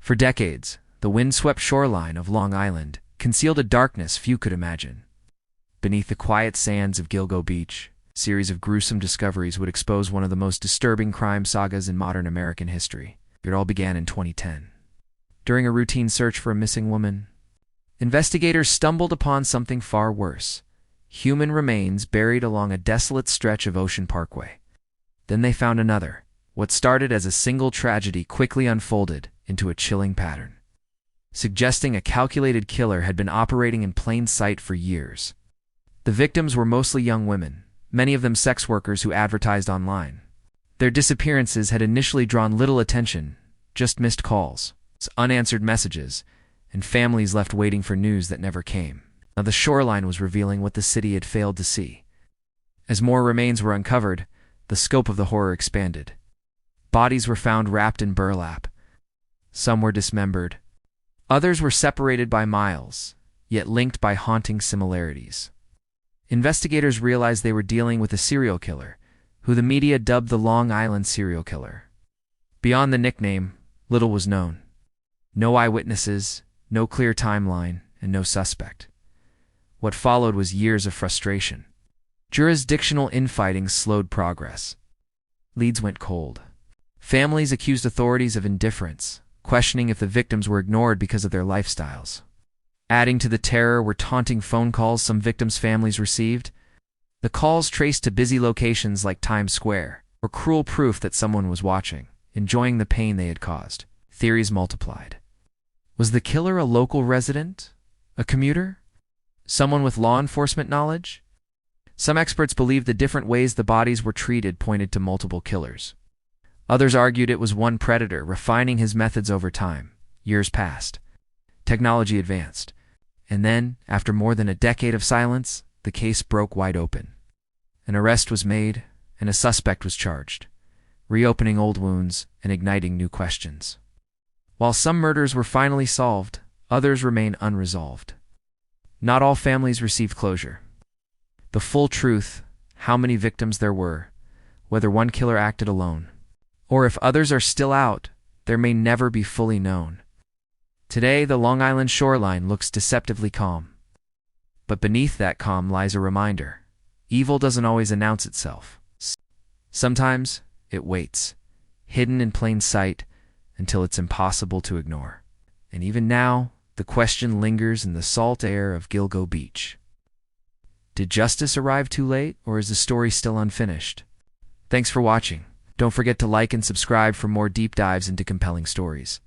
For decades, the windswept shoreline of Long Island concealed a darkness few could imagine. Beneath the quiet sands of Gilgo Beach, a series of gruesome discoveries would expose one of the most disturbing crime sagas in modern American history. It all began in 2010. During a routine search for a missing woman, investigators stumbled upon something far worse: human remains buried along a desolate stretch of Ocean Parkway. Then they found another. What started as a single tragedy quickly unfolded into a chilling pattern, suggesting a calculated killer had been operating in plain sight for years. The victims were mostly young women, many of them sex workers who advertised online. Their disappearances had initially drawn little attention, just missed calls, unanswered messages, and families left waiting for news that never came. Now the shoreline was revealing what the city had failed to see. As more remains were uncovered, the scope of the horror expanded. Bodies were found wrapped in burlap. Some were dismembered. Others were separated by miles, yet linked by haunting similarities. Investigators realized they were dealing with a serial killer, who the media dubbed the Long Island serial killer. Beyond the nickname, little was known. No eyewitnesses, no clear timeline, and no suspect. What followed was years of frustration. Jurisdictional infighting slowed progress. Leads went cold. Families accused authorities of indifference, questioning if the victims were ignored because of their lifestyles. Adding to the terror were taunting phone calls some victims' families received. The calls traced to busy locations like Times Square, or cruel proof that someone was watching, enjoying the pain they had caused. Theories multiplied. Was the killer a local resident? A commuter? Someone with law enforcement knowledge? Some experts believed the different ways the bodies were treated pointed to multiple killers. Others argued it was one predator, refining his methods over time. Years passed. Technology advanced. And then, after more than a decade of silence, the case broke wide open. An arrest was made, and a suspect was charged, reopening old wounds and igniting new questions. While some murders were finally solved, others remain unresolved. Not all families received closure. The full truth, how many victims there were, whether one killer acted alone, or if others are still out, there may never be fully known. Today, the Long Island shoreline looks deceptively calm. But beneath that calm lies a reminder: evil doesn't always announce itself. Sometimes it waits, hidden in plain sight, until it's impossible to ignore. And even now, the question lingers in the salt air of Gilgo Beach. Did justice arrive too late, or is the story still unfinished? Thanks for watching. Don't forget to like and subscribe for more deep dives into compelling stories.